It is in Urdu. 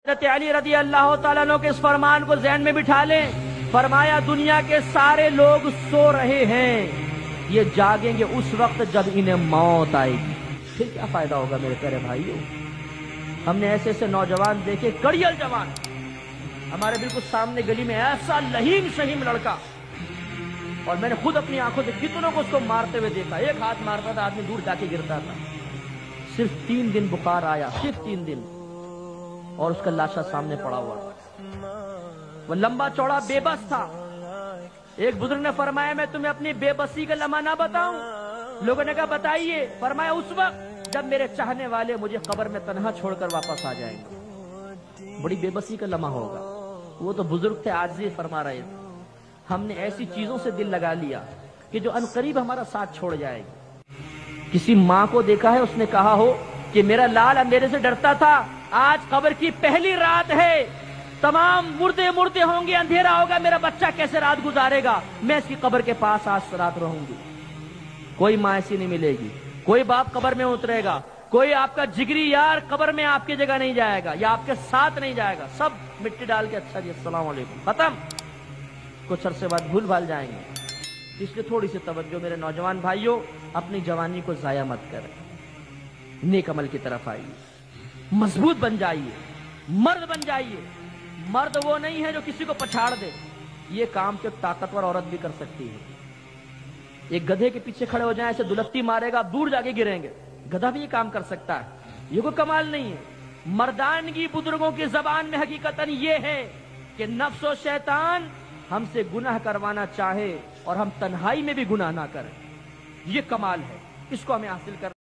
حضرت علی رضی اللہ تعالیٰ عنہ کے اس فرمان کو ذہن میں بٹھا لیں. فرمایا دنیا کے سارے لوگ سو رہے ہیں، یہ جاگیں گے اس وقت جب انہیں موت آئے گی. پھر کیا فائدہ ہوگا میرے پیارے بھائیوں؟ ہم نے ایسے ایسے نوجوان دیکھے، کڑیل جوان، ہمارے بالکل سامنے گلی میں ایسا لہیم شہیم لڑکا، اور میں نے خود اپنی آنکھوں سے کتنوں کو اس کو مارتے ہوئے دیکھا. ایک ہاتھ مارتا تھا، آدمی دور جا کے گرتا تھا. صرف 3 دن بخار آیا، صرف 3 دن، اور اس کا لاشا سامنے پڑا ہوا. وہ لمبا چوڑا بے بس تھا. ایک بزرگ نے فرمایا میں تمہیں اپنی بے بسی کا لمحہ نہ بتاؤں؟ لوگوں نے کہا بتائیے. فرمایا اس وقت جب میرے چاہنے والے مجھے قبر میں تنہا چھوڑ کر واپس آ جائیں گے. بڑی بے بسی کا لمحہ ہوگا. وہ تو بزرگ تھے، عاجزی فرما رہے تھے. ہم نے ایسی چیزوں سے دل لگا لیا کہ جو عنقریب ہمارا ساتھ چھوڑ جائے گی. کسی ماں کو دیکھا ہے اس نے کہا ہو کہ میرا لال اندھیرے سے ڈرتا تھا، آج قبر کی پہلی رات ہے، تمام مردے مردے ہوں گے، اندھیرا ہوگا، میرا بچہ کیسے رات گزارے گا، میں اس کی قبر کے پاس آج رات رہوں گی. کوئی ماں ایسی نہیں ملے گی، کوئی باپ قبر میں اترے گا، کوئی آپ کا جگری یار قبر میں آپ کی جگہ نہیں جائے گا یا آپ کے ساتھ نہیں جائے گا. سب مٹی ڈال کے اچھا جی السلام علیکم، ختم. کچھ عرصے بعد بھول بھال جائیں گے. اس لیے تھوڑی سی توجہ میرے نوجوان بھائیوں، اپنی جوانی کو ضائع مت کریں، نیک عمل کی طرف آئیے، مضبوط بن جائیے، مرد بن جائیے. مرد وہ نہیں ہے جو کسی کو پچھاڑ دے. یہ کام تو طاقتور عورت بھی کر سکتی ہے. ایک گدھے کے پیچھے کھڑے ہو جائیں، ایسے دلتی مارے گا، دور جا کے گریں گے. گدھا بھی یہ کام کر سکتا ہے. یہ کوئی کمال نہیں ہے. مردانگی بزرگوں کی زبان میں حقیقتاً یہ ہے کہ نفس و شیطان ہم سے گناہ کروانا چاہے اور ہم تنہائی میں بھی گناہ نہ کریں. یہ کمال ہے، اس کو ہمیں حاصل کر